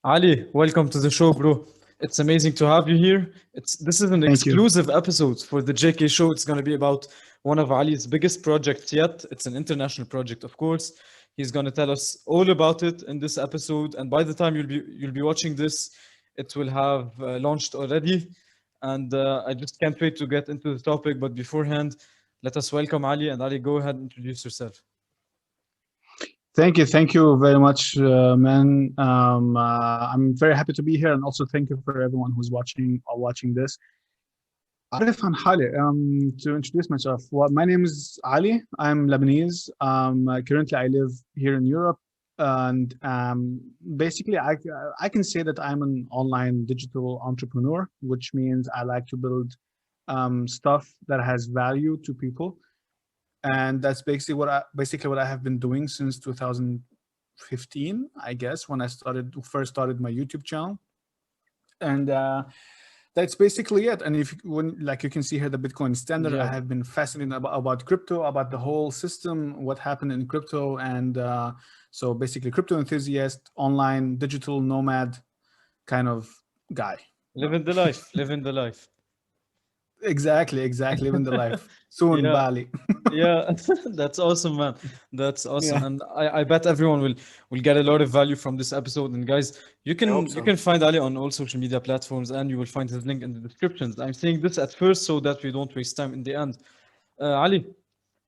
Ali, welcome to the show, bro. It's amazing to have you here. This is an Thank you. exclusive episode for the JK show. It's going to be about one of Ali's biggest projects yet. It's an international project, of course. He's going to tell us all about it in this episode, and by the time you'll be watching this, it will have launched already. And I just can't wait to get into the topic. But beforehand, let us welcome Ali. And Ali, go ahead and introduce yourself. Thank you very much, man. I'm very happy to be here, and also thank you for everyone who's watching this. عارف عن حالي, to introduce myself. Well, my name is Ali. I'm Lebanese. Currently, I live here in Europe, and basically, I can say that I'm an online digital entrepreneur, which means I like to build stuff that has value to people. And that's basically what I have been doing since 2015, I guess, when I first started my YouTube channel. And that's basically it. And like you can see here, the Bitcoin standard, I have been fascinated about crypto, about the whole system, what happened in crypto. And so basically crypto enthusiast, online digital nomad kind of guy. Living the life, living the life. Exactly, living the life. Soon, Yeah. Bali. Yeah, that's awesome, man. That's awesome. Yeah. And I bet everyone will get a lot of value from this episode. And guys, you hope so. can find Ali on all social media platforms, and you will find his link in the descriptions. I'm saying this at first so that we don't waste time in the end. Ali,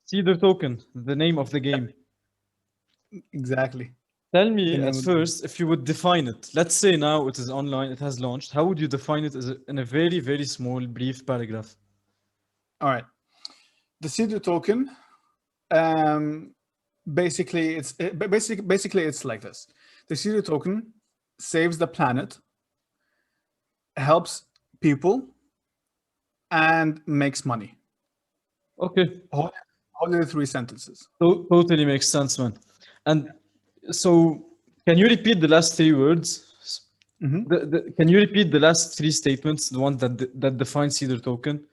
Cedar Token, the name of the game. Exactly. Tell me The name at of the first if you would define it. Let's say now it is online, it has launched. How would you define it in a very, very small, brief paragraph? All right. The Cedar Token, basically it's like this. The Cedar Token saves the planet, helps people, and makes money. Okay. Only the 3 sentences. Totally makes sense, man. And so, can you repeat the last 3 words? Can you repeat the last 3 statements, the one that defines Cedar Token?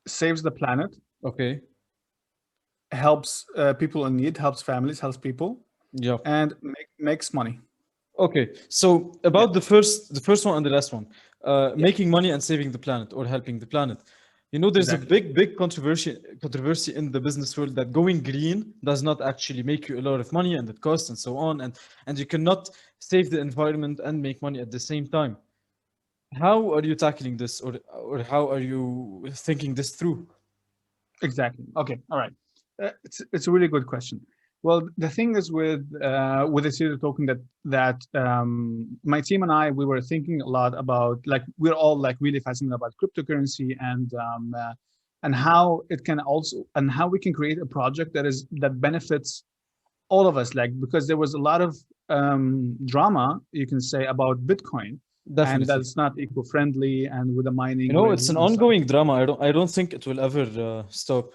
Saves the planet. Okay. Helps people in need, helps families, helps people. Yeah. And makes money. Okay. So about the first one and the last one, making money and saving the planet or helping the planet. You know, there's a big controversy in the business world that going green does not actually make you a lot of money, and it costs and so on, and you cannot save the environment and make money at the same time. How are you tackling this, or how are you thinking this through? Exactly. Okay. All right. It's a really good question. Well, the thing is with the Cedar Token that my team and I, we were thinking a lot about, like, we're all like really fascinated about cryptocurrency and how it can also, and how we can create a project that benefits all of us, like, because there was a lot of drama, you can say, about Bitcoin. Definitely. And that's not eco-friendly, and with the mining. You know, it's an ongoing drama. I don't think it will ever stop.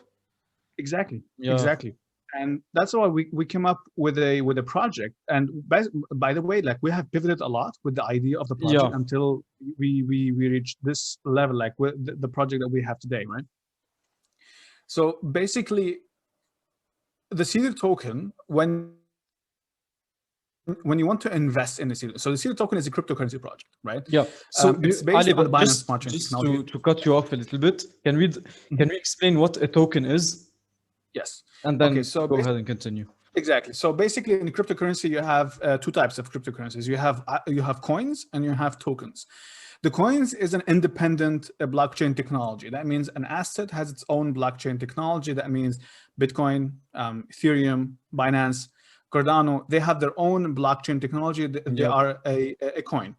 Exactly. Yeah. Exactly. And that's why we came up with a project. And by the way, like, we have pivoted a lot with the idea of the project until we reached this level, like with the project that we have today, right? So basically, the Cedar Token, when you want to invest in the Cedar, so the Cedar Token is a cryptocurrency project, right? Yeah. So it's based Ali, on the Binance Smart Chain just technology. to cut you off a little bit, can we explain what a token is? Yes. And then so go ahead and continue. Exactly. So basically, in cryptocurrency, you have 2 types of cryptocurrencies. You have coins and you have tokens. The coins is an independent blockchain technology. That means an asset has its own blockchain technology. That means Bitcoin, Ethereum, Binance, Cardano, they have their own blockchain technology. They are a coin.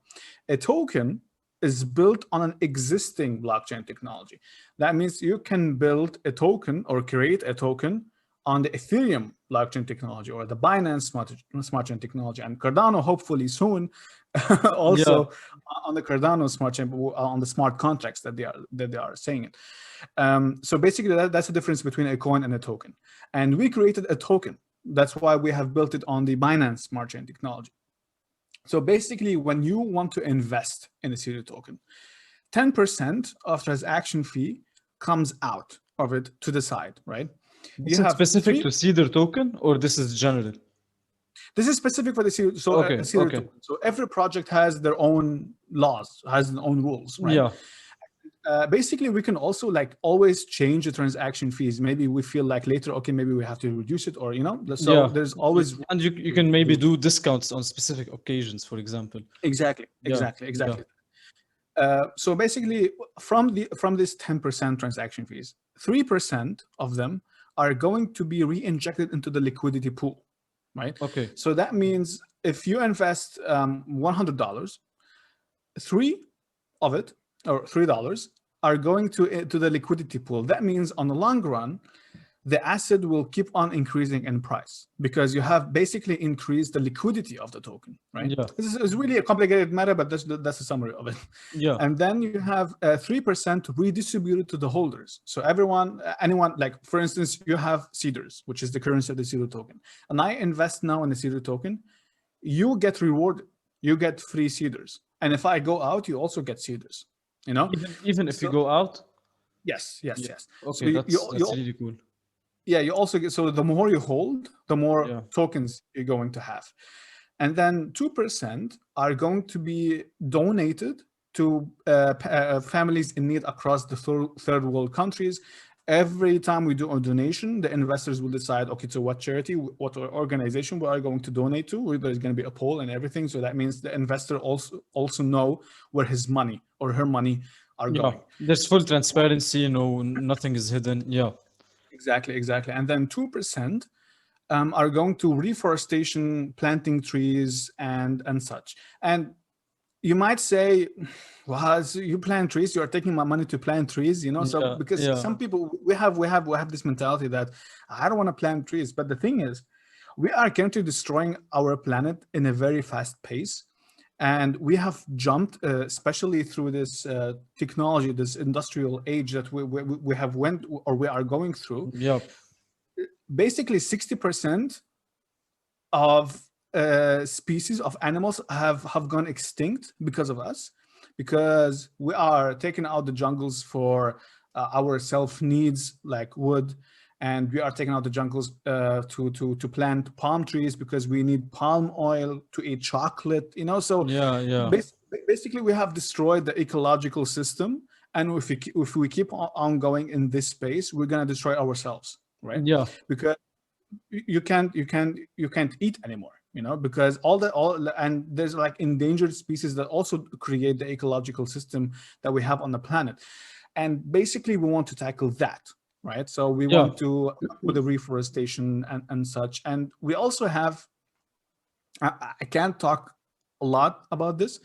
A token is built on an existing blockchain technology. That means you can build a token or create a token on the Ethereum blockchain technology or the Binance smart chain technology, and Cardano hopefully soon also on the Cardano smart chain, on the smart contracts that they are saying it. So basically, that's the difference between a coin and a token. And we created a token. That's why we have built it on the Binance smart chain technology. So basically, when you want to invest in a Cedar Token, 10% of transaction fee comes out of it to the side, right? Is it specific to Cedar Token, or this is general? This is specific for the Cedar, Cedar Token. So every project has their own laws, has their own rules, right? Yeah. Basically, we can also like always change the transaction fees. Maybe we feel like later, okay, maybe we have to reduce it, or so there's always, and you can maybe do discounts on specific occasions, for example. Exactly. So basically, from this 10% transaction fees, 3% of them are going to be re-injected into the liquidity pool, right? Okay. So that means if you invest $100, $3 of it, or $3, are going to the liquidity pool. That means on the long run, the asset will keep on increasing in price because you have basically increased the liquidity of the token, right? Yeah. This is really a complicated matter, but that's a summary of it. Yeah. And then you have 3% redistributed to the holders. So anyone, like for instance, you have Cedars, which is the currency of the Cedar token, and I invest now in the Cedar token, you get rewarded. You get free Cedars. And if I go out, you also get Cedars, Even if you go out? Yes. Okay, So that's really cool. Yeah, you also get, so the more you hold, the more tokens you're going to have. And then 2% are going to be donated to families in need across the third world countries. Every time we do a donation, the investors will decide, okay, to what charity, what organization we are going to donate to. There's going to be a poll and everything. So that means the investor also know where his money or her money are going. There's full transparency, nothing is hidden. Yeah. Exactly. And then 2% are going to reforestation, planting trees, and such. And you might say, well, so you plant trees, you are taking my money to plant trees, So because some people, we have this mentality that I don't want to plant trees. But the thing is, we are currently destroying our planet in a very fast pace. And we have jumped, especially through this technology, this industrial age that we have went or we are going through. Yeah. Basically, 60% of species of animals have gone extinct because of us, because we are taking out the jungles for our self needs like wood. And we are taking out the jungles to plant palm trees because we need palm oil to eat chocolate, So basically, we have destroyed the ecological system, and if we keep on going in this space, we're gonna destroy ourselves, right? Yeah. Because you can't eat anymore, because and there's like endangered species that also create the ecological system that we have on the planet, and basically we want to tackle that. Right, so we want to with the reforestation and such, and we also have. I can't talk a lot about this,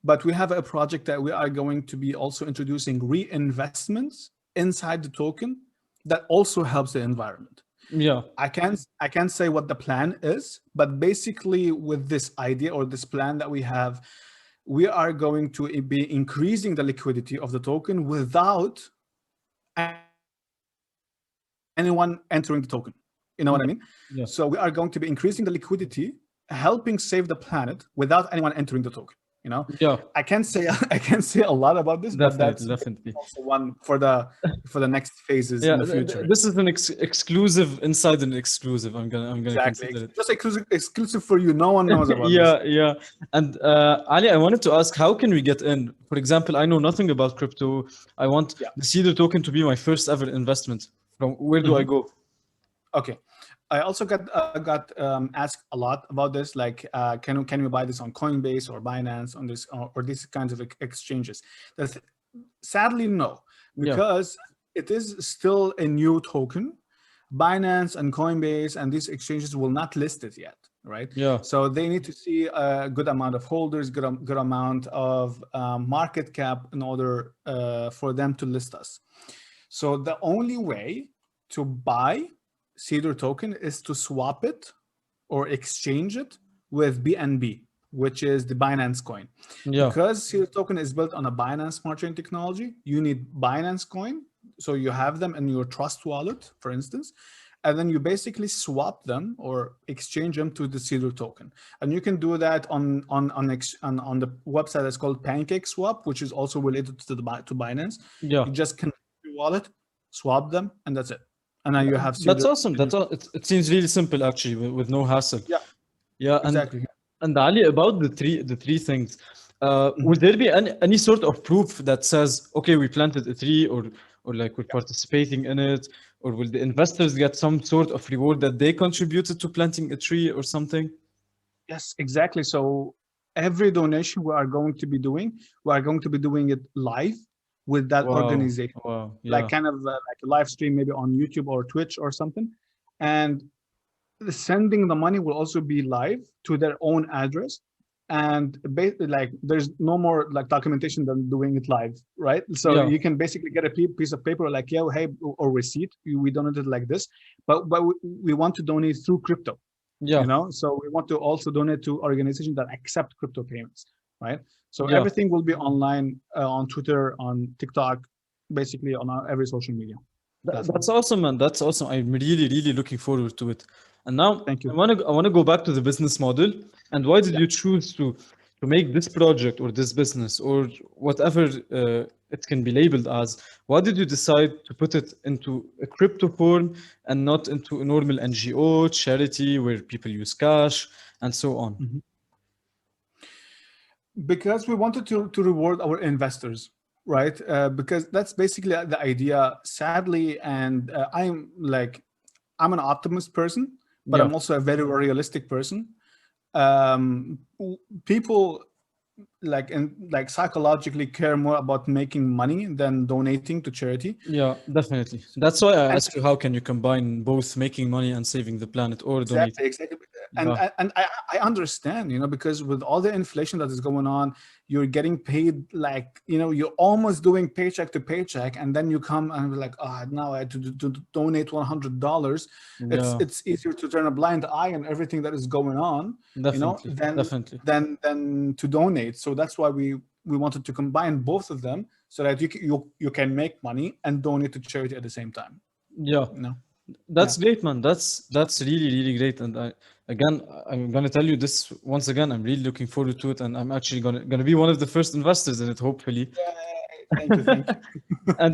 but we have a project that we are going to be also introducing reinvestments inside the token that also helps the environment. Yeah, I can't say what the plan is, but basically with this idea or this plan that we have, we are going to be increasing the liquidity of the token without anyone entering the token. You know what I mean? Yeah. So we are going to be increasing the liquidity, helping save the planet without anyone entering the token. Yeah. I can't say a lot about this, but that's definitely also one for the next phases in the future. This is an exclusive inside an exclusive. I'm gonna consider it. Just exclusive for you. No one knows about this. Yeah. And Ali, I wanted to ask, how can we get in? For example, I know nothing about crypto. I want the Cedar token to be my first ever investment. From where do I go? Okay. I also got asked a lot about this, like can we buy this on Coinbase or Binance on this or these kinds of exchanges? Sadly, no, because it is still a new token. Binance and Coinbase and these exchanges will not list it yet, right? Yeah. So they need to see a good amount of holders, good amount of market cap in order for them to list us. So the only way to buy Cedar token is to swap it or exchange it with BNB, which is the Binance coin. Yeah. Because Cedar token is built on a Binance smart chain technology, you need Binance coin. So you have them in your trust wallet, for instance, and then you basically swap them or exchange them to the Cedar token. And you can do that on the website that's called Pancake Swap, which is also related to to Binance. Yeah. You just connect your wallet, swap them, and that's it. And then you have That's Cedar. awesome. That's all. It seems really simple actually, with no hassle. Yeah, Yeah, exactly. and Ali, about the three things, would there be any sort of proof that says, okay, we planted a tree, or like we're participating in it, or will the investors get some sort of reward that they contributed to planting a tree or something? Yes, exactly. So every donation we are going to be doing, we are going to be doing it live with that Wow, organization, wow, like yeah, kind of like a live stream, maybe on YouTube or Twitch or something. And sending the money will also be live to their own address. And basically, like, there's no more like documentation than doing it live, right? So yeah, you can basically get a piece of paper like, yeah, hey, or receipt, we donated like this, but we want to donate through crypto, yeah, so we want to also donate to organizations that accept crypto payments, right? So yeah. everything will be online, on Twitter, on TikTok, basically on every social media platform. That's awesome, man. That's awesome. I'm really, really looking forward to it. And now Thank you. I wanna go back to the business model. And why did Yeah. you choose to make this project or this business or whatever it can be labeled as? Why did you decide to put it into a crypto form and not into a normal NGO charity where people use cash and so on? Mhm. Because we wanted to reward our investors, right? Because that's basically the idea, sadly. And I'm an optimist person, but Yeah, I'm also a very realistic person. People like psychologically care more about making money than donating to charity. yeah, definitely. That's why I And asked you, how can you combine both making money and saving the planet or donating? exactly, exactly. And Yeah, I understand, because with all the inflation that is going on, you're getting paid, like, you're almost doing paycheck to paycheck, and then you come and be like, oh, now I had to donate $100. It's yeah. it's easier to turn a blind eye on everything that is going on, Definitely, than definitely. to donate. So that's why we wanted to combine both of them, so that you can make money and donate to charity at the same time. Yeah, You know? Yeah. that's great, man. That's really, really great. And I'm gonna tell you this once again. I'm really looking forward to it, and I'm actually gonna be one of the first investors in it, hopefully. Thank you, thank you. And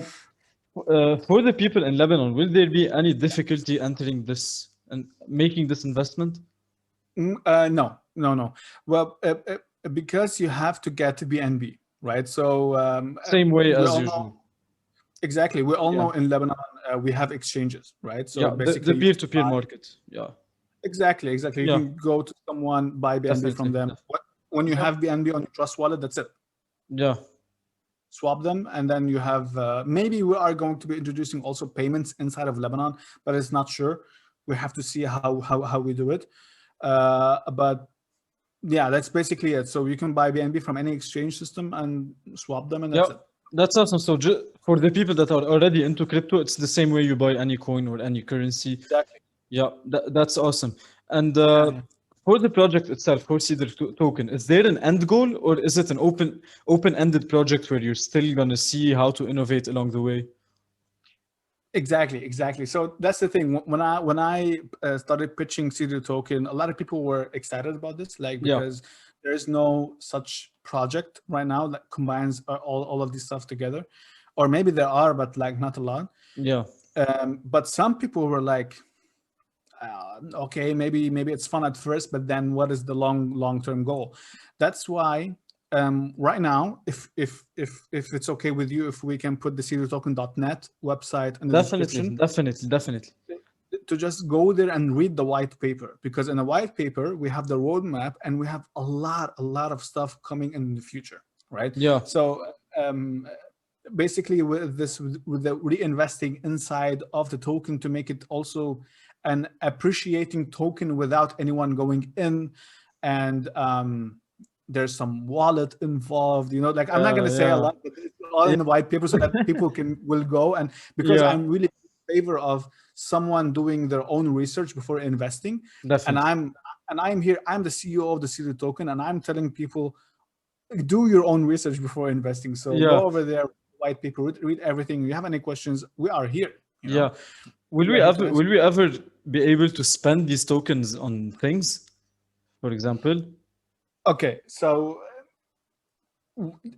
for the people in Lebanon, will there be any difficulty entering this and making this investment? No, no, no. Well, because you have to get to BNB, right? So Same way we as all usual. know exactly. We all Yeah, know in Lebanon we have exchanges, right? So yeah. The basically, you can peer-to-peer buy market. Yeah, exactly, exactly. You yeah. can go to someone, buy BNB from Definitely. them. When you Yeah, have BNB on your Trust wallet, that's it. yeah, Swap them, and then you have maybe we are going to be introducing also payments inside of Lebanon, but it's not sure. We have to see how we do it. But yeah, that's basically it. So you can buy BNB from any exchange system and swap them, and yeah. that's it. That's awesome. So for the people that are already into crypto, it's the same way you buy any coin or any currency. Exactly. Yeah, that's awesome. And Yeah, yeah. for the project itself, for Cedar Token, is there an end goal, or is it an open-ended project where you're still gonna see how to innovate along the way? Exactly, exactly. So that's the thing. When I started pitching Cedar Token, a lot of people were excited about this, like, Yeah, because there is no such project right now that combines all of this stuff together, or maybe there are, but like not a lot. yeah, But some people were like, okay, maybe it's fun at first, but then what is the long term goal? That's why right now, if it's okay with you, if we can put the cedartoken.net website in the definitely, description, definitely, definitely. to just go there and read the white paper, because in the white paper we have the roadmap and we have a lot of stuff coming in the future, right? Yeah, So basically, with the reinvesting inside of the token to make it also an appreciating token without anyone going in, and there's some wallet involved, like, I'm not going to say a yeah, lot, but it's all yeah, in the white paper so that people will go. And because yeah, I'm really in favor of someone doing their own research before investing, and definitely. I'm here, I'm the CEO of the Cedar Token, and I'm telling people, do your own research before investing. So Yeah, go over there, white paper, read everything. If you have any questions, we are here. yeah. will Yeah, we I have to ever answer. will we ever be able to spend these tokens on things, for example? Okay, so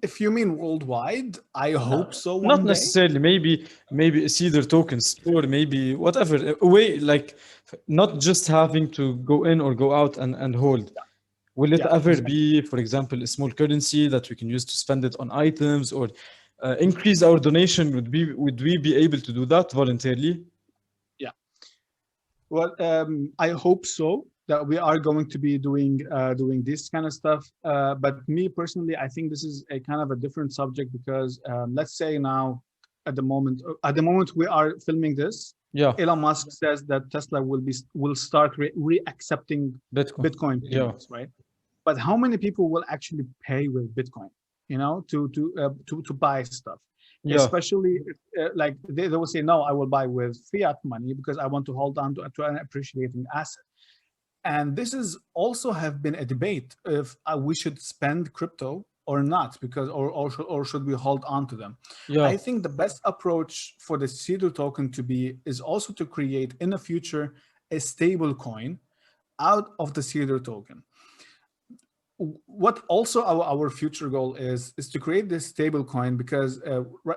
if you mean worldwide, I hope so Not one day. necessarily. Maybe a Cedar token store, maybe whatever. A way like not just having to go in or go out and hold. Will it Yeah, ever exactly. be, for example, a small currency that we can use to spend it on items or increase our donation? Would we be able to do that voluntarily? Yeah. Well, I hope so that we are going to be doing this kind of stuff. But me personally, I think this is a kind of a different subject because let's say now, at the moment we are filming this, Yeah, Elon Musk says that Tesla will start re-accepting Bitcoin. Bitcoin Yeah, payments, right? But how many people will actually pay with Bitcoin? To buy stuff, yeah, especially like they will say, no, I will buy with fiat money because I want to hold on to an appreciating asset. And this is also have been a debate if we should spend crypto or not, because or should we hold on to them. yeah, I think the best approach for the Cedar token to be is also to create in the future a stable coin out of the Cedar token. What also our future goal is to create this stable coin because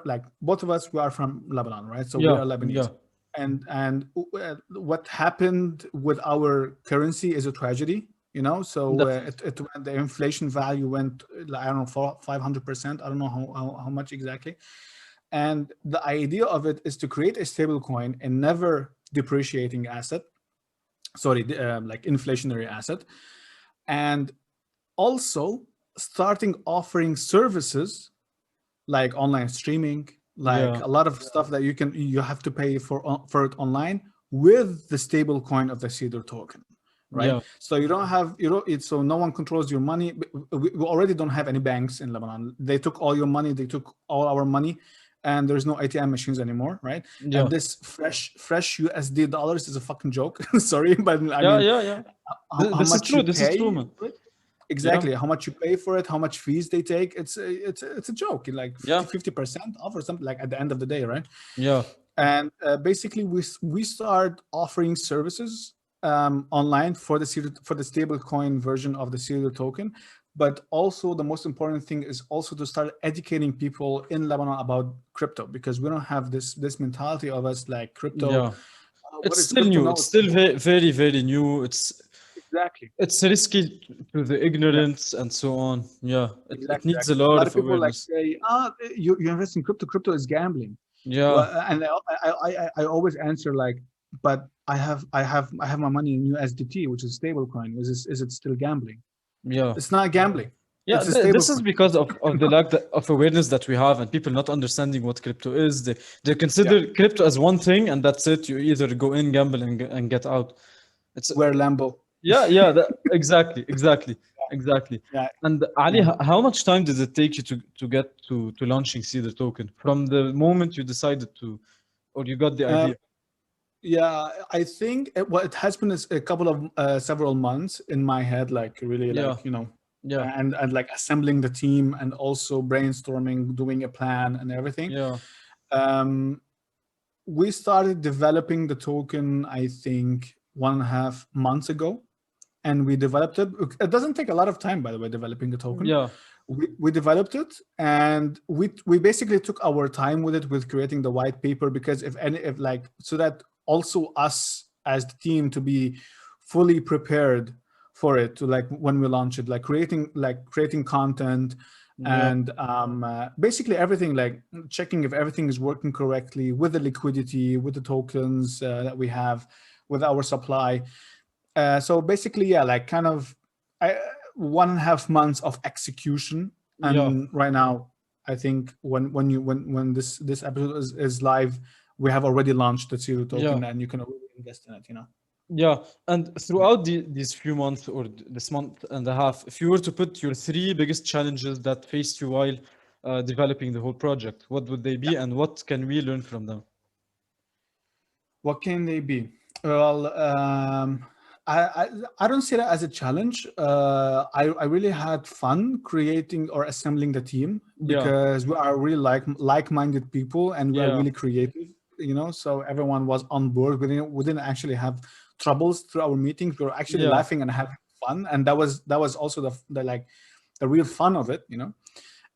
like both of us, we are from Lebanon, right? So we yeah, are yeah. Lebanese. And what happened with our currency is a tragedy, so Definitely. the inflation value went, I don't know, 500%. I don't know how much exactly. And the idea of it is to create a stable coin, a never depreciating asset, sorry, like inflationary asset, and also starting offering services like online streaming, like Yeah, a lot of stuff that you have to pay for it online with the stable coin of the Cedar token, right? yeah, So you don't have you know it's so no one controls your money. We already don't have any banks in Lebanon. They took all your money, they took all our money, and there's no ATM machines anymore, right? yeah, And this fresh USD dollars is a fucking joke. Sorry, but I yeah, mean, yeah, yeah. how This is much you true. This is true, pay man. for it. Yeah, Exactly, how much you pay for it, how much fees they take. It's a joke, like yeah, 50% off or something, like at the end of the day, right? yeah, And basically we start offering services online for the stable coin version of the Cedar token. But also the most important thing is also to start educating people in Lebanon about crypto, because we don't have this mentality of us like crypto. yeah. What It's is still crypto? new. No, It's it's still very, very new. exactly. It's risky to the Yeah. ignorance and so on. Yeah, it Exactly, needs a exactly. A lot lot of of people like awareness. say, you invest in crypto. Crypto is gambling. Yeah, Well, and I always answer like, but I have my money in USDT, which is stable coin. Is it still gambling? yeah. It's not gambling. Yeah, It's a stable this is coin. because of the lack of awareness that we have and people not understanding what crypto is. They Yeah. consider crypto as one thing and that's it. You either go in, gamble, and get out. It's Wear Lambo. yeah, yeah, exactly, exactly, exactly. Yeah. And Ali, Yeah. how much time did it take you to get to launching Cedar Token from the moment you decided to, or you got the Um, idea? yeah, I think it has been a couple of several months in my head, like really, Yeah, like yeah, and like assembling the team and also brainstorming, doing a plan and everything. yeah, Um, we started developing the token, I think, 1.5 months ago, and we developed it. It doesn't take a lot of time, by the way, developing the token. yeah, We developed it, and we basically took our time with it, with creating the white paper, because if like, so that also us as the team to be fully prepared for it, to like when we launch it, like creating content, yeah, and basically everything, like checking if everything is working correctly with the liquidity, with the tokens that we have, with our supply. So basically, yeah, like kind of 1.5 months of execution. yeah, And right now, I think when this episode is live, we have already launched the Zero yeah. token, and you can already invest in it. Yeah, and throughout these few months or this month and a half, if you were to put your three biggest challenges that faced you while developing the whole project, what would they Yeah. be and what can we learn from them? What can they be? Well, I don't see that as a challenge. I really had fun creating or assembling the team, Yeah, because we are really like-minded people, and we are yeah, really creative. so everyone was on board. We didn't actually have troubles through our meetings. We were actually Yeah. laughing and having fun, and that was also the like the real fun of it,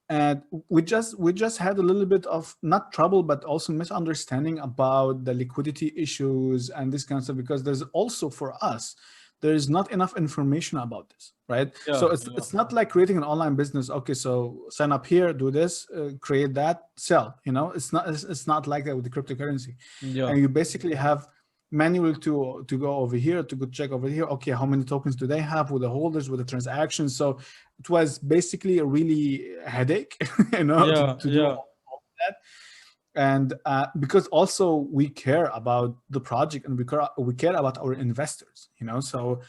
and we just had a little bit of not trouble but also misunderstanding about the liquidity issues and this kind of stuff, because there's also, for us, there's not enough information about this, right? So Yeah. it's not like creating an online business. Okay, so sign up here, do this, create that, sell. It's not like that with the cryptocurrency. Yeah. And you basically have manual to go over here, to go check over here. Okay, how many tokens do they have with the holders, with the transactions? So it was basically a really headache, Yeah. to do Yeah. all that. And because also we care about the project, and we care about our investors, so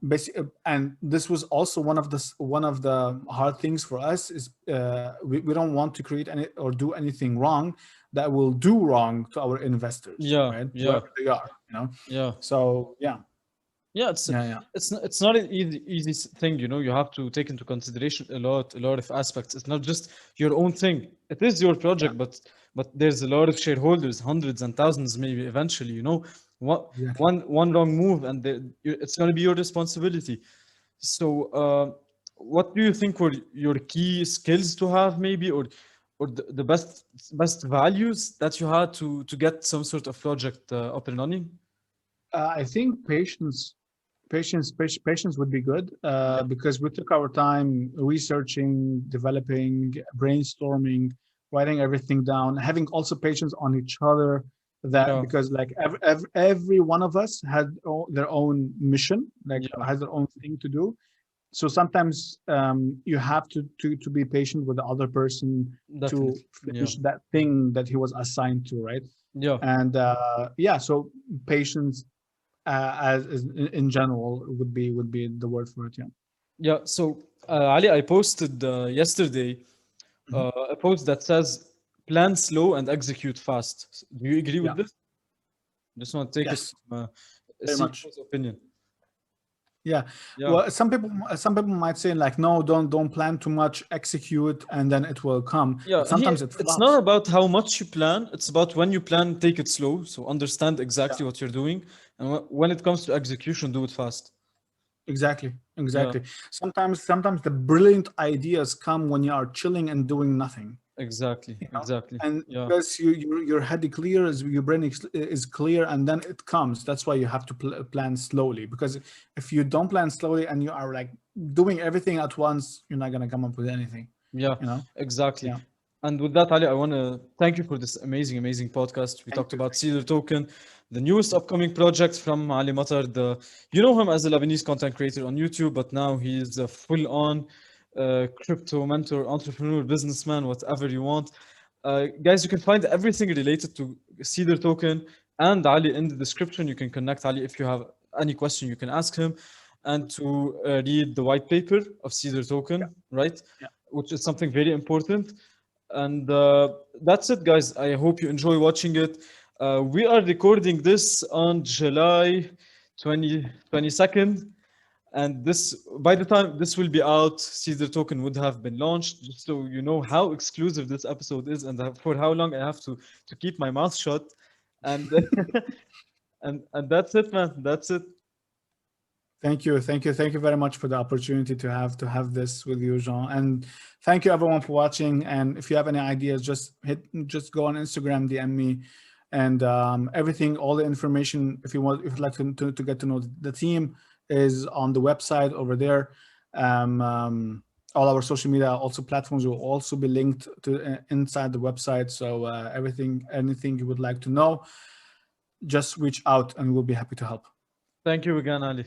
basically, and this was also one of the hard things for us is we don't want to create any or do anything wrong that will do wrong to our investors, Yeah. right? Yeah. Whoever they are, Yeah. so yeah. Yeah, it's Yeah. it's not an easy thing, you have to take into consideration a lot of aspects. It's not just your own thing. It is your Yeah, project, but there's a lot of shareholders, hundreds and thousands maybe eventually, what exactly. one wrong move and it's going to be your responsibility. So what do you think were your key skills to have maybe, or the best values that you had to get some sort of project up and running? I think patience would be good, Yeah. because we took our time researching, developing, brainstorming, writing everything down, having also patience on each other. That Yeah. because like every one of us had their own mission, like Yeah. has their own thing to do. So sometimes you have to be patient with the other person to Definitely. Yeah. finish that thing that he was assigned to, right? Yeah. And yeah, so patience, as in general, would be the word for it. Yeah. Yeah. So, Ali, I posted yesterday Mhm. a post that says plan slow and execute fast. Do you agree Yeah. with this? Just want to take it Yes. from a Very much. CEO's opinion. Yeah. Yeah. Well, some people might say like, no, don't plan too much, execute, and then it will come. Yeah. But sometimes it It's not flops. about how much you plan. It's about when you plan, take it slow. So understand Yeah. exactly what you're doing. And when it comes to execution, do it fast. Exactly. Yeah. Exactly. Sometimes the brilliant ideas come when you are chilling and doing nothing. Exactly. Exactly. And Yeah. because your head clear, your brain is clear, and then it comes. That's why you have to plan slowly, because if you don't plan slowly and you are like doing everything at once, you're not gonna come up with anything. Yeah, You know? exactly. Yeah. And with that, Ali, I want to thank you for this amazing, amazing podcast. We Thank talked you. about Cedar Token, the newest upcoming project from Ali Matar. You know him as a Lebanese content creator on YouTube, but now he's a full-on crypto mentor, entrepreneur, businessman, whatever you want. Guys, you can find everything related to Cedar Token and Ali in the description. You can connect Ali if you have any question. You can ask him, and to read the white paper of Cedar Yeah. Token, right? Yeah. Which is something very important. And that's it, guys. I hope you enjoy watching it. We are recording this on July 22nd. And this, by the time this will be out, Caesar Token would have been launched. Just so you know how exclusive this episode is, and for how long I have to keep my mouth shut. And and that's it, man. That's it. Thank you very much for the opportunity to have this with you, Jean. And thank you everyone for watching. And if you have any ideas, just go on Instagram, DM me, and everything, all the information. If you'd like to get to know the team, is on the website over there. All our social media also platforms will also be linked to inside the website. So anything you would like to know, just reach out, and we'll be happy to help. Thank you again, Ali.